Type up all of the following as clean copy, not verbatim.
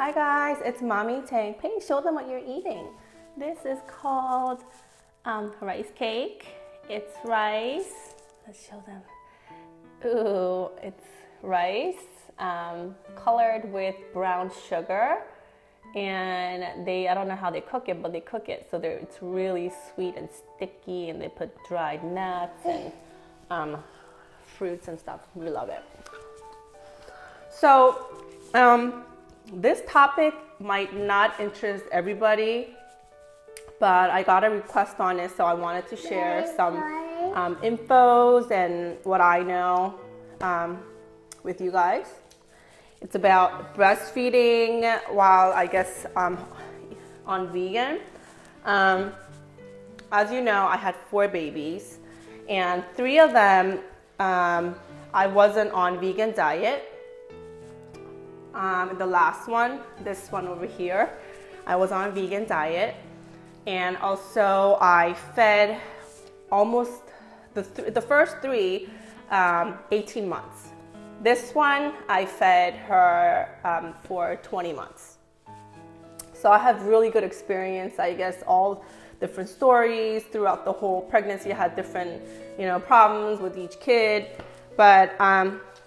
Hi guys, it's Mommy Tang. Hey, show them what you're eating. This is called rice cake. It's rice. Let's show them. Ooh, it's rice colored with brown sugar. And I don't know how they cook it, but they cook it. So it's really sweet and sticky, and they put dried nuts and fruits and stuff. We love it. So, this topic might not interest everybody, but I got a request on it, so I wanted to share some infos and what I know with you guys. It's about breastfeeding while, I guess, on vegan. As you know, I had 4 babies, and 3 of them I wasn't on vegan diet. The last one, this one over here, I was on a vegan diet, and also I fed almost the first 3 18 months. This one I fed her for 20 months. So I have really good experience. I guess all different stories throughout the whole pregnancy. I had different problems with each kid, but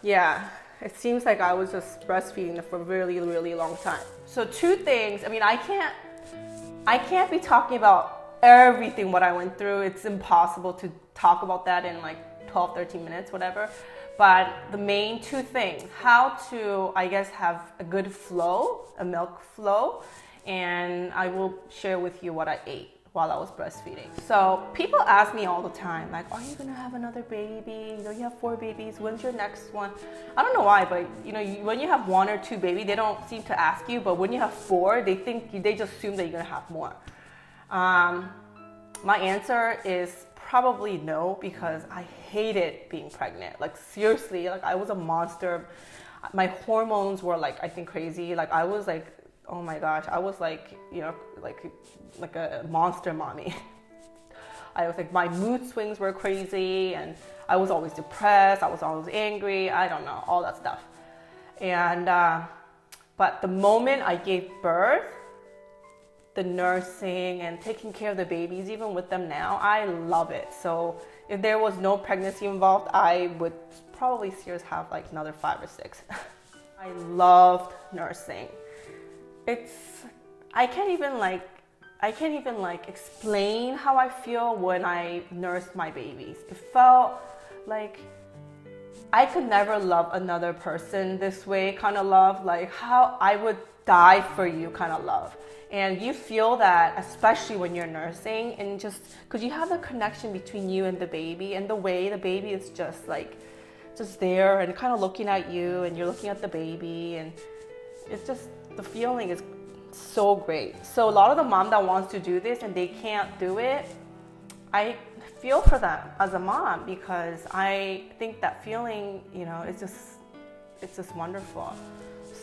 yeah. It seems like I was just breastfeeding for a really, really long time. So 2 things, I can't be talking about everything what I went through. It's impossible to talk about that in like 12, 13 minutes, whatever. But the main 2 things, how to, I guess, have a good flow, a milk flow, and I will share with you what I ate while I was breastfeeding. So people ask me all the time, like, are you gonna have another baby? You have 4 babies, when's your next one? I don't know why, but when you have 1 or 2 babies, they don't seem to ask you, but when you have 4, they just assume that you're gonna have more. My answer is probably no, because I hated being pregnant. Like seriously, like I was a monster. My hormones were like, I think crazy. Like I was like, oh my gosh, I was like, like a monster mommy. I was like, my mood swings were crazy, and I was always depressed. I was always angry. I don't know, all that stuff. And, but the moment I gave birth, the nursing and taking care of the babies, even with them now, I love it. So if there was no pregnancy involved, I would probably seriously have like another 5 or 6. I loved nursing. I can't even explain how I feel when I nursed my babies. It felt like I could never love another person this way kind of love, like how I would die for you kind of love. And you feel that, especially when you're nursing, and just because you have a connection between you and the baby, and the way the baby is just there and kind of looking at you, and you're looking at the baby, and it's just, the feeling is so great. So a lot of the mom that wants to do this and they can't do it, I feel for them as a mom, because I think that feeling, it's just wonderful.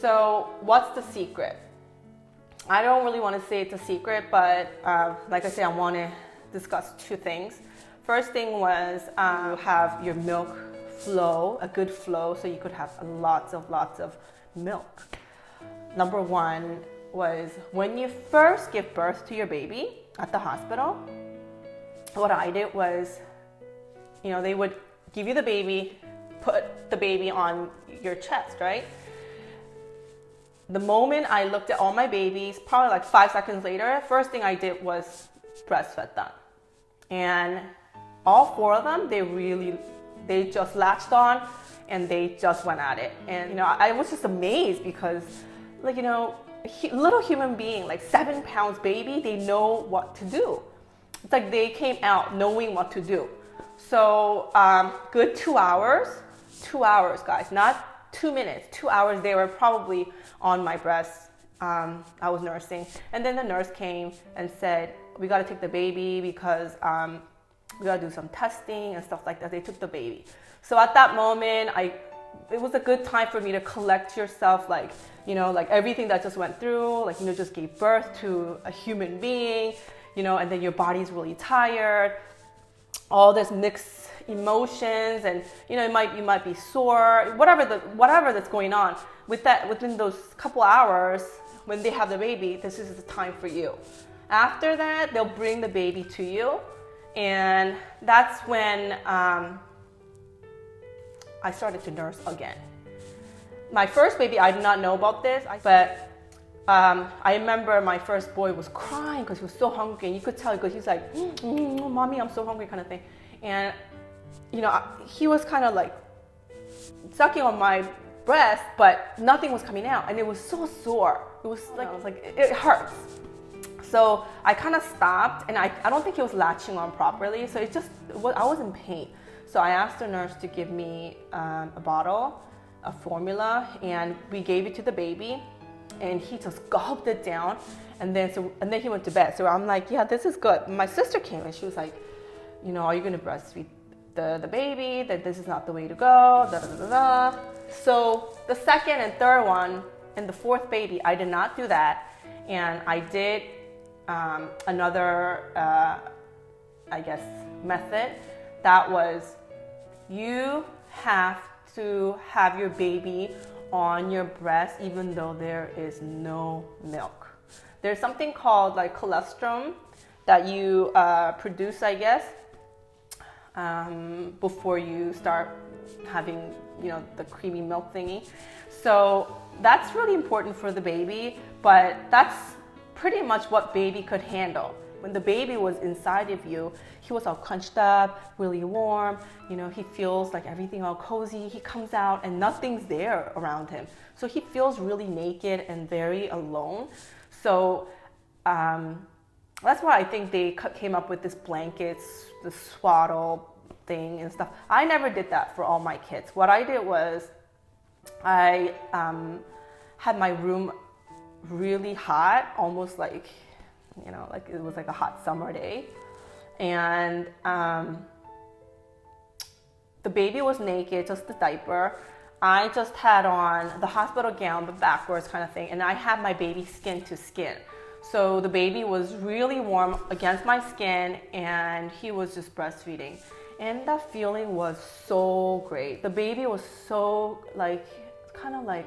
So what's the secret? I don't really want to say it's a secret, but like I said, I want to discuss 2 things. First thing was have your milk flow, a good flow, so you could have lots of milk. Number 1 was when you first give birth to your baby at the hospital, what I did was, they would give you the baby, put the baby on your chest, right? The moment I looked at all my babies, probably like 5 seconds later, first thing I did was breastfed them. And all 4 of them, they just latched on and they just went at it. And, I was just amazed because, like, little human being, like 7 pounds baby, they know what to do. It's like they came out knowing what to do. So good 2 hours, guys, not 2 minutes, 2 hours, they were probably on my breast. I was nursing, and then the nurse came and said, we got to take the baby because we got to do some testing and stuff like that. They took the baby. So at that moment, it was a good time for me to collect yourself, like everything that just went through, just gave birth to a human being, and then your body's really tired, all this mixed emotions, and you might be sore, whatever that's going on with that. Within those couple hours, when they have the baby, this is the time for you. After that, they'll bring the baby to you. And that's when I started to nurse again. My first baby, I did not know about this, but I remember my first boy was crying because he was so hungry, and you could tell because he's like, mommy, I'm so hungry kind of thing. And you know, he was kind of like sucking on my breast, but nothing was coming out, and it was so sore. It was like it hurts. So I kind of stopped, and I don't think he was latching on properly, so I was in pain. So I asked the nurse to give me a bottle of formula, and we gave it to the baby, and he just gulped it down, and then he went to bed. So I'm like, yeah, this is good. My sister came, and she was like, you know, are you going to breastfeed the baby? That this is not the way to go. Da, da, da, da. So the second and third one and the fourth baby, I did not do that, and I did another, I guess, method. That was, you have to have your baby on your breast even though there is no milk. There's something called like colostrum that you produce, I guess, before you start having, you know, the creamy milk thingy. So that's really important for the baby, but that's pretty much what baby could handle. When the baby was inside of you, he was all crunched up, really warm, you know, he feels like everything all cozy. He comes out and nothing's there around him. So he feels really naked and very alone. So that's why I think they came up with this blankets, the swaddle thing and stuff. I never did that for all my kids. What I did was I had my room really hot, almost like, you know, like it was like a hot summer day. And the baby was naked, just the diaper. I just had on the hospital gown, but backwards kind of thing. And I had my baby skin to skin. So the baby was really warm against my skin, and he was just breastfeeding. And that feeling was so great. The baby was so like, kind of like,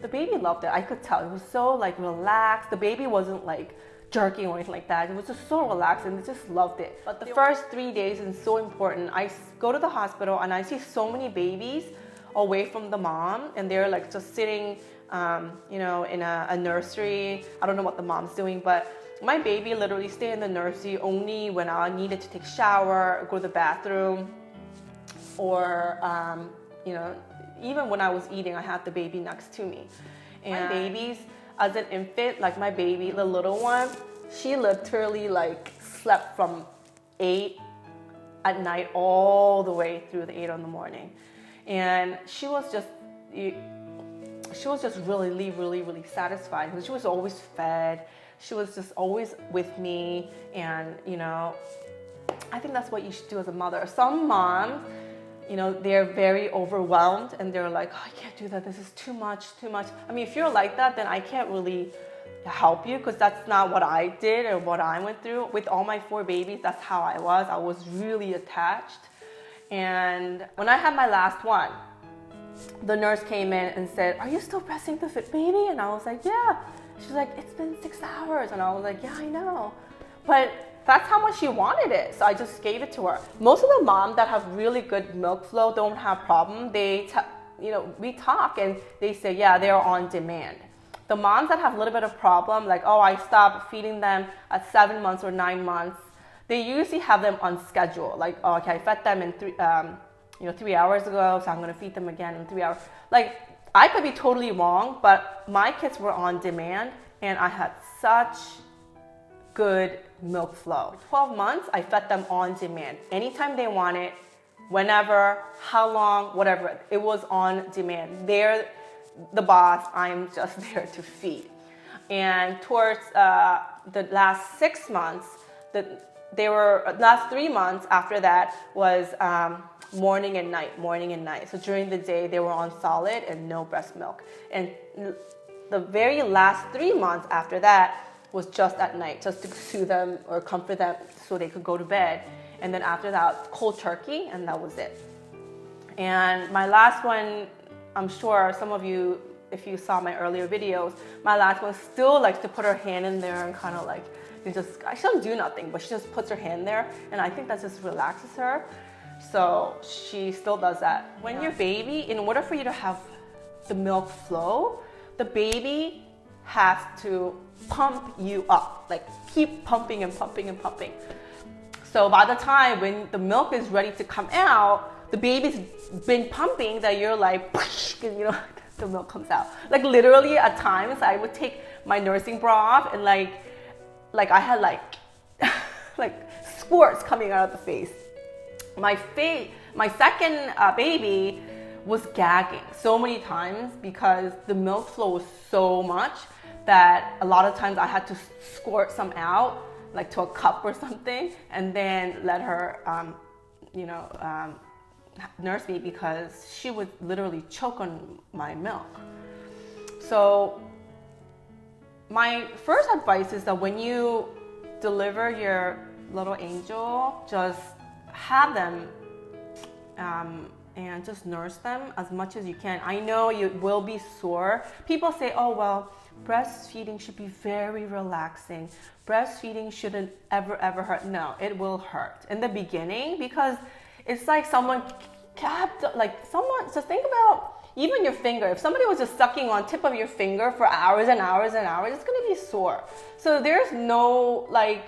the baby loved it. I could tell. It was so like relaxed. The baby wasn't like jerking or anything like that. It was just so relaxed, and they just loved it. But the first 3 days is so important. I go to the hospital and I see so many babies away from the mom, and they're like just sitting, you know, in a nursery. I don't know what the mom's doing, but my baby literally stayed in the nursery only when I needed to take a shower, go to the bathroom, or, you know, even when I was eating, I had the baby next to me. And my babies, as an infant, like my baby, the little one, she literally like slept from 8 at night all the way through the 8 in the morning. And she was just really, really, really satisfied because she was always fed. She was just always with me. And, you know, I think that's what you should do as a mother. Some moms, you know, they're very overwhelmed and they're like, oh, I can't do that. This is too much, too much. I mean, if you're like that, then I can't really help you because that's not what I did or what I went through. With all my 4 babies, that's how I was. I was really attached. And when I had my last one, the nurse came in and said, are you still breastfeeding the fit baby? And I was like, yeah. She's like, it's been 6 hours. And I was like, yeah, I know. But that's how much she wanted it. So I just gave it to her. Most of the moms that have really good milk flow don't have problem. You know, we talk and they say, yeah, they're on demand. The moms that have a little bit of problem, like, oh, I stopped feeding them at 7 months or 9 months, they usually have them on schedule. Like, oh, okay, I fed them in 3 hours ago, so I'm gonna feed them again in 3 hours. Like, I could be totally wrong, but my kids were on demand and I had such good milk flow. 12 months, I fed them on demand. Anytime they wanted, whenever, how long, whatever, it was on demand. They're the boss, I'm just there to feed. And towards the last 6 months, last 3 months after that was morning and night. So during the day, they were on solid and no breast milk. And the very last 3 months after that was just at night, just to soothe them or comfort them so they could go to bed. And then after that, cold turkey, and that was it. And my last one, I'm sure some of you if you saw my earlier videos, my last one still likes to put her hand in there and kind of like, she don't do nothing, but she just puts her hand there, and I think that just relaxes her. So she still does that. When your baby, in order for you to have the milk flow, the baby has to pump you up, like keep pumping and pumping and pumping. So by the time when the milk is ready to come out, the baby's been pumping that you're like, you know, the milk comes out. Like literally at times I would take my nursing bra off and like I had like squirts coming out of the face. My second baby was gagging so many times because the milk flow was so much that a lot of times I had to squirt some out, like to a cup or something, and then let her, nurse me because she would literally choke on my milk. So my first advice is that when you deliver your little angel, just have them and just nurse them as much as you can. I know you will be sore. People say, oh, well, breastfeeding should be very relaxing. Breastfeeding shouldn't ever hurt. No, it will hurt in the beginning because it's like someone just think about even your finger. If somebody was just sucking on tip of your finger for hours and hours and hours, it's gonna be sore. So there's no like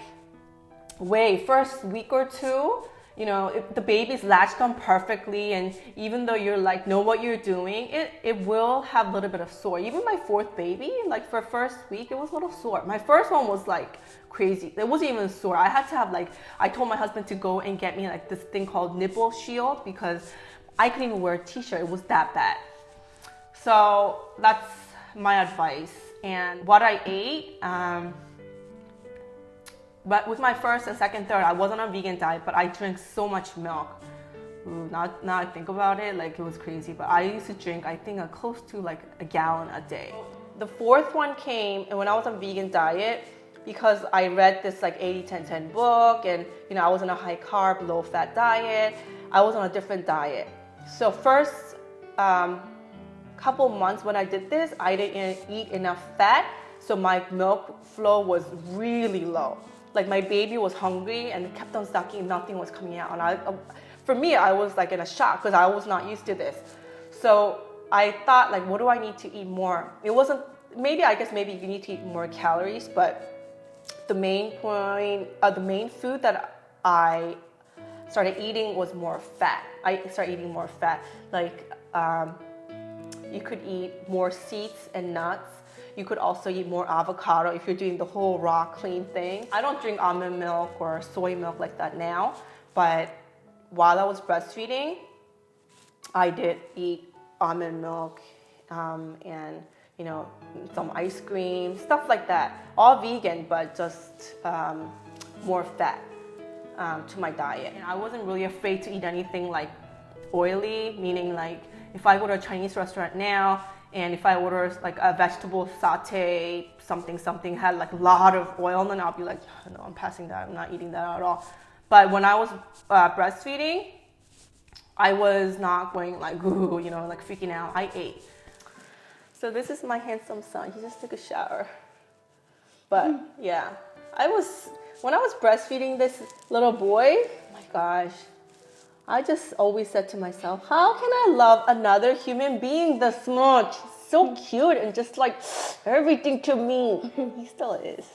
way, first week or two, you know, if the baby's latched on perfectly and even though you're like know what you're doing, it will have a little bit of sore. Even my fourth baby, like for first week, it was a little sore. My first one was like crazy. It wasn't even sore. I had to have like, I told my husband to go and get me like this thing called nipple shield because I couldn't even wear a t-shirt. It was that bad. So that's my advice. And what I ate, but with my first and second, third, I wasn't on a vegan diet, but I drank so much milk. Ooh, now I think about it, like it was crazy. But I used to drink, I think, close to like a gallon a day. The fourth one came, and when I was on vegan diet, because I read this like 80-10-10 book, and you know I was on a high carb, low fat diet. I was on a different diet. So first couple months when I did this, I didn't eat enough fat, so my milk flow was really low. Like my baby was hungry and kept on sucking, nothing was coming out. And for me, I was like in a shock because I was not used to this. So I thought like, what do I need to eat more? It wasn't, I guess maybe you need to eat more calories, but the main food that I started eating was more fat. I started eating more fat. Like you could eat more seeds and nuts. You could also eat more avocado if you're doing the whole raw, clean thing. I don't drink almond milk or soy milk like that now, but while I was breastfeeding, I did eat almond milk and you know, some ice cream, stuff like that. All vegan, but just more fat to my diet. And I wasn't really afraid to eat anything like oily, meaning like if I go to a Chinese restaurant now, and if I order like a vegetable saute, something had like a lot of oil, then I'll be like, no, I'm passing that. I'm not eating that at all. But when I was breastfeeding, I was not going like, ooh, you know, like freaking out. I ate. So this is my handsome son. He just took a shower. But yeah, when I was breastfeeding this little boy, oh my gosh, I just always said to myself, how can I love another human being this much? So cute and just like everything to me. He still is,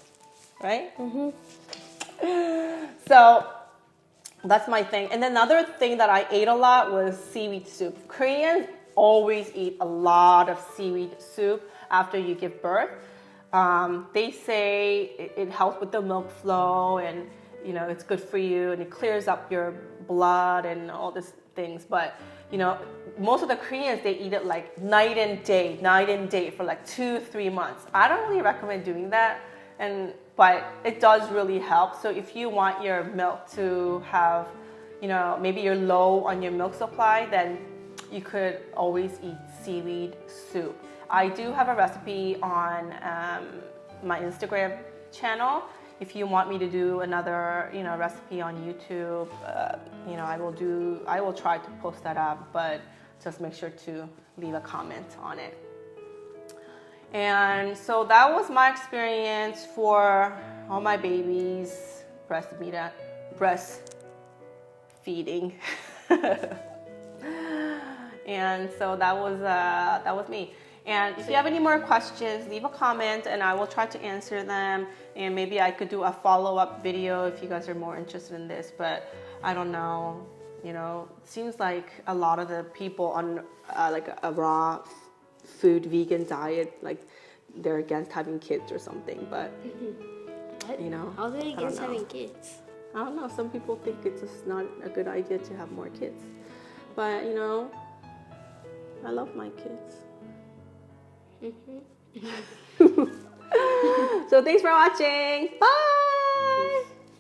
right? So that's my thing. And another thing that I ate a lot was seaweed soup. Koreans always eat a lot of seaweed soup after you give birth. They say it helps with the milk flow and you know, it's good for you and it clears up your blood and all these things. But, you know, most of the Koreans, they eat it like night and day for like 2-3 months. I don't really recommend doing that, but it does really help. So if you want your milk to have, you know, maybe you're low on your milk supply, then you could always eat seaweed soup. I do have a recipe on my Instagram channel. If you want me to do another, you know, recipe on YouTube, you know, I will try to post that up, but just make sure to leave a comment on it. And so that was my experience for all my babies breastfeeding. And so that was me. And if you have any more questions, leave a comment and I will try to answer them. And maybe I could do a follow-up video if you guys are more interested in this, but I don't know. You know, it seems like a lot of the people on like a raw food vegan diet, like they're against having kids or something, but what? You know, How are they against having kids? I don't know. Some people think it's just not a good idea to have more kids, but you know, I love my kids. So thanks for watching. Bye.